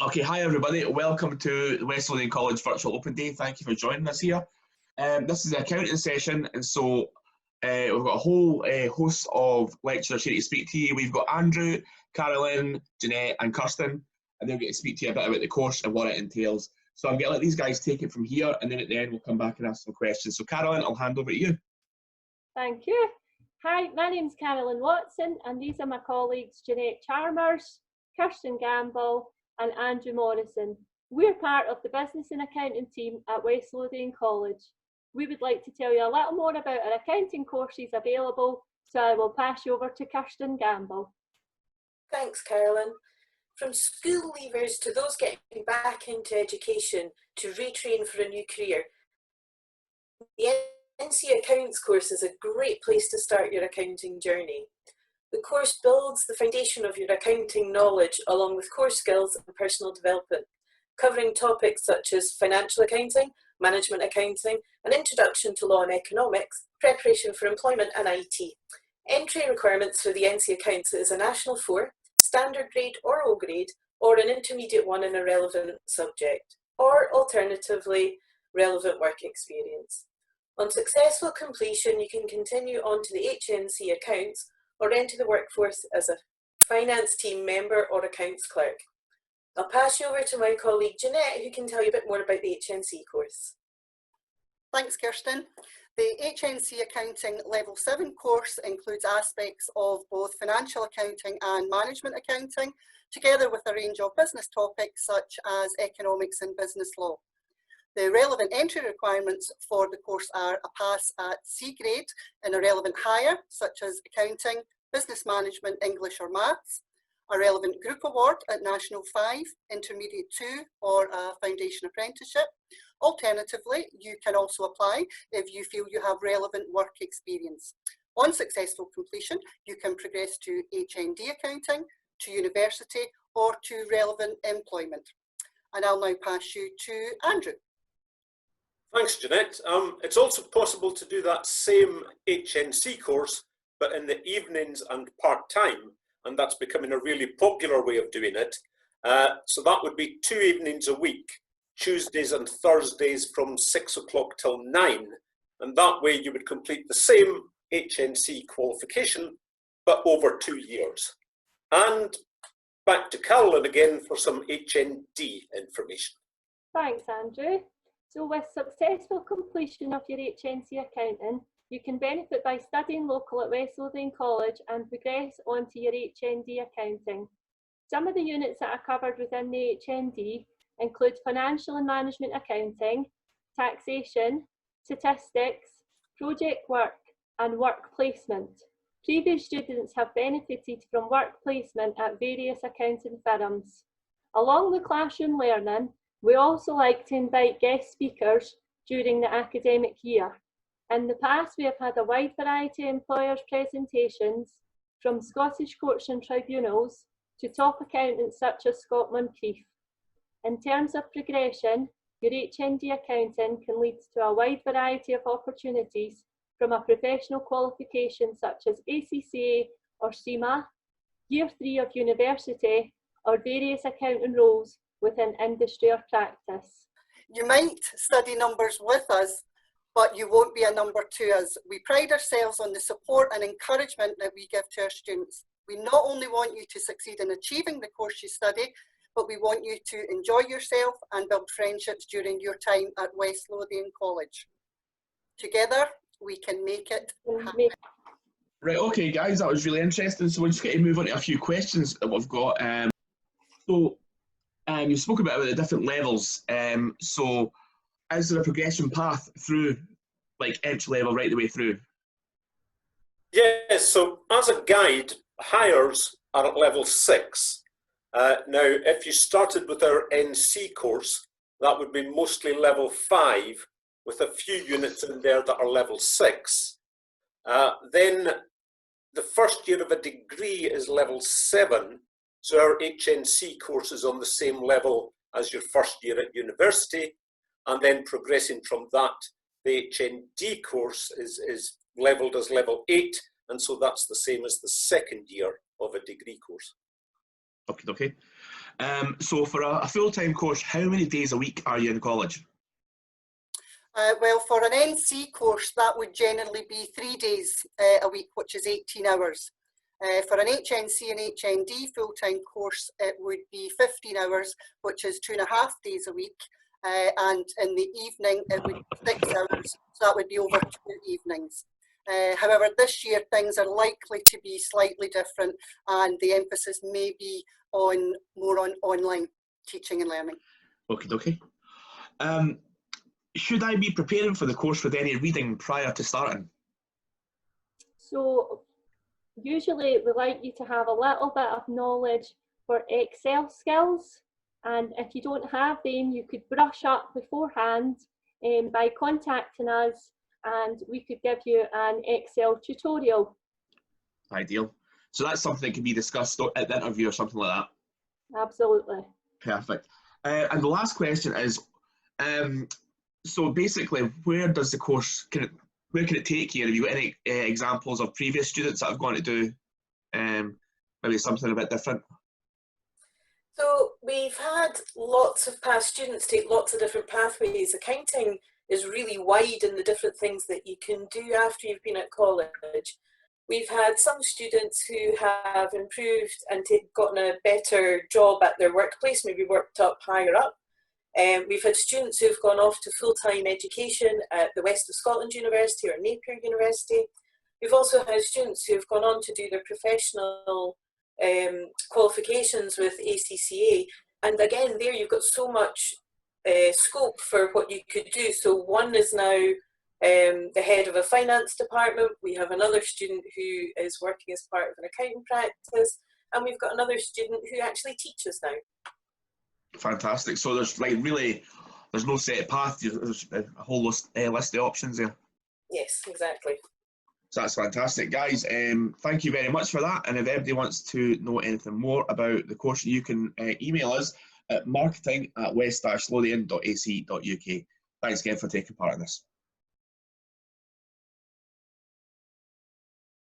Okay, hi everybody. Welcome to the West Lothian College Virtual Open Day. Thank you for joining us here. This is the accounting session, and so we've got a whole host of lecturers here to speak to you. We've got Andrew, Carolyn, Jeanette, and Kirsten, and they'll get to speak to you a bit about the course and what it entails. So I'm going to let these guys take it from here, and then at the end we'll come back and ask some questions. So Carolyn, I'll hand over to you. Thank you. Hi, my name's Carolyn Watson, and these are my colleagues Jeanette Chalmers, Kirsten Gamble, and Andrew Morrison. We're part of the Business and Accounting team at West Lothian College. We would like to tell you a little more about our accounting courses available, so I will pass you over to Kirsten Gamble. Thanks, Carolyn. From school leavers to those getting back into education to retrain for a new career, the NC Accounts course is a great place to start your accounting journey. The course builds the foundation of your accounting knowledge along with core skills and personal development, covering topics such as financial accounting, management accounting, an introduction to law and economics, preparation for employment and IT. Entry requirements for the NC Accounts is a National 4, Standard Grade or O Grade, or an Intermediate 1 in a relevant subject, or alternatively, relevant work experience. On successful completion, you can continue on to the HNC Accounts or enter the workforce as a finance team member or accounts clerk. I'll pass you over to my colleague Jeanette, who can tell you a bit more about the HNC course. Thanks, Kirsten. The HNC Accounting Level 7 course includes aspects of both financial accounting and management accounting, together with a range of business topics such as economics and business law. The relevant entry requirements for the course are a pass at C grade in a relevant higher, such as accounting, business management, English or maths, a relevant group award at National 5, Intermediate 2 or a foundation apprenticeship. Alternatively, you can also apply if you feel you have relevant work experience. On successful completion, you can progress to HND accounting, to university or to relevant employment. And I'll now pass you to Andrew. Thanks, Jeanette. It's also possible to do that same HNC course, but in the evenings and part-time, and that's becoming a really popular way of doing it. So that would be 2 evenings a week, Tuesdays and Thursdays from 6 o'clock till 9. And that way you would complete the same HNC qualification, but over 2 years. And back to Carolyn again for some HND information. Thanks, Andrew. So with successful completion of your HNC accounting, you can benefit by studying local at West Lothian College and progress onto your HND accounting. Some of the units that are covered within the HND include financial and management accounting, taxation, statistics, project work and work placement. Previous students have benefited from work placement at various accounting firms. Along with classroom learning, we also like to invite guest speakers during the academic year. In the past, we have had a wide variety of employers' presentations, from Scottish courts and tribunals to top accountants such as Scott Moncrief. In terms of progression, your HND accounting can lead to a wide variety of opportunities, from a professional qualification such as ACCA or CIMA, Year 3 of university, or various accounting roles within industry or practice. You might study numbers with us, but you won't be a number to us. We pride ourselves on the support and encouragement that we give to our students. We not only want you to succeed in achieving the course you study, but we want you to enjoy yourself and build friendships during your time at West Lothian College. Together, we can make it happen. Right, okay guys, that was really interesting. So we're just going to move on to a few questions that we've got. You spoke about the different levels. So is there a progression path through, like entry level right the way through? Yes, so as a guide, hires are at level 6. Now, if you started with our NC course, that would be mostly level 5, with a few units in there that are level 6. Then the first year of a degree is level 7. So our HNC course is on the same level as your first year at university, and then progressing from that, the HND course is levelled as level 8, and so that's the same as the second year of a degree course. Okay. So for a full-time course, how many days a week are you in college? Well, for an NC course, that would generally be 3 days a week, which is 18 hours. For an HNC and HND full-time course, it would be 15 hours, which is 2.5 days a week. And in the evening, it would be 6 hours, so that would be over 2 evenings. However, this year things are likely to be slightly different, and the emphasis may be more on online teaching and learning. Okay. Should I be preparing for the course with any reading prior to starting? So usually we like you to have a little bit of knowledge for Excel skills, and if you don't have them, you could brush up beforehand by contacting us, and we could give you an Excel tutorial. Ideal. So that's something that can be discussed at the interview or something like that? Absolutely. Perfect. And the last question is, so basically, where does the course, where can it take you? Have you got any examples of previous students that have gone to do maybe something a bit different? So we've had lots of past students take lots of different pathways. Accounting is really wide in the different things that you can do after you've been at college. We've had some students who have improved and gotten a better job at their workplace, maybe worked up higher up. We've had students who've gone off to full-time education at the West of Scotland University or Napier University. We've also had students who've gone on to do their professional qualifications with ACCA. And again, there you've got so much scope for what you could do. So one is now the head of a finance department. We have another student who is working as part of an accounting practice. And we've got another student who actually teaches now. Fantastic. So there's there's no set path. There's a whole list of options there. Yes, exactly. So that's fantastic, guys. Thank you very much for that. And if anybody wants to know anything more about the course, you can email us at marketing@west-lothian.ac.uk. Thanks again for taking part in this.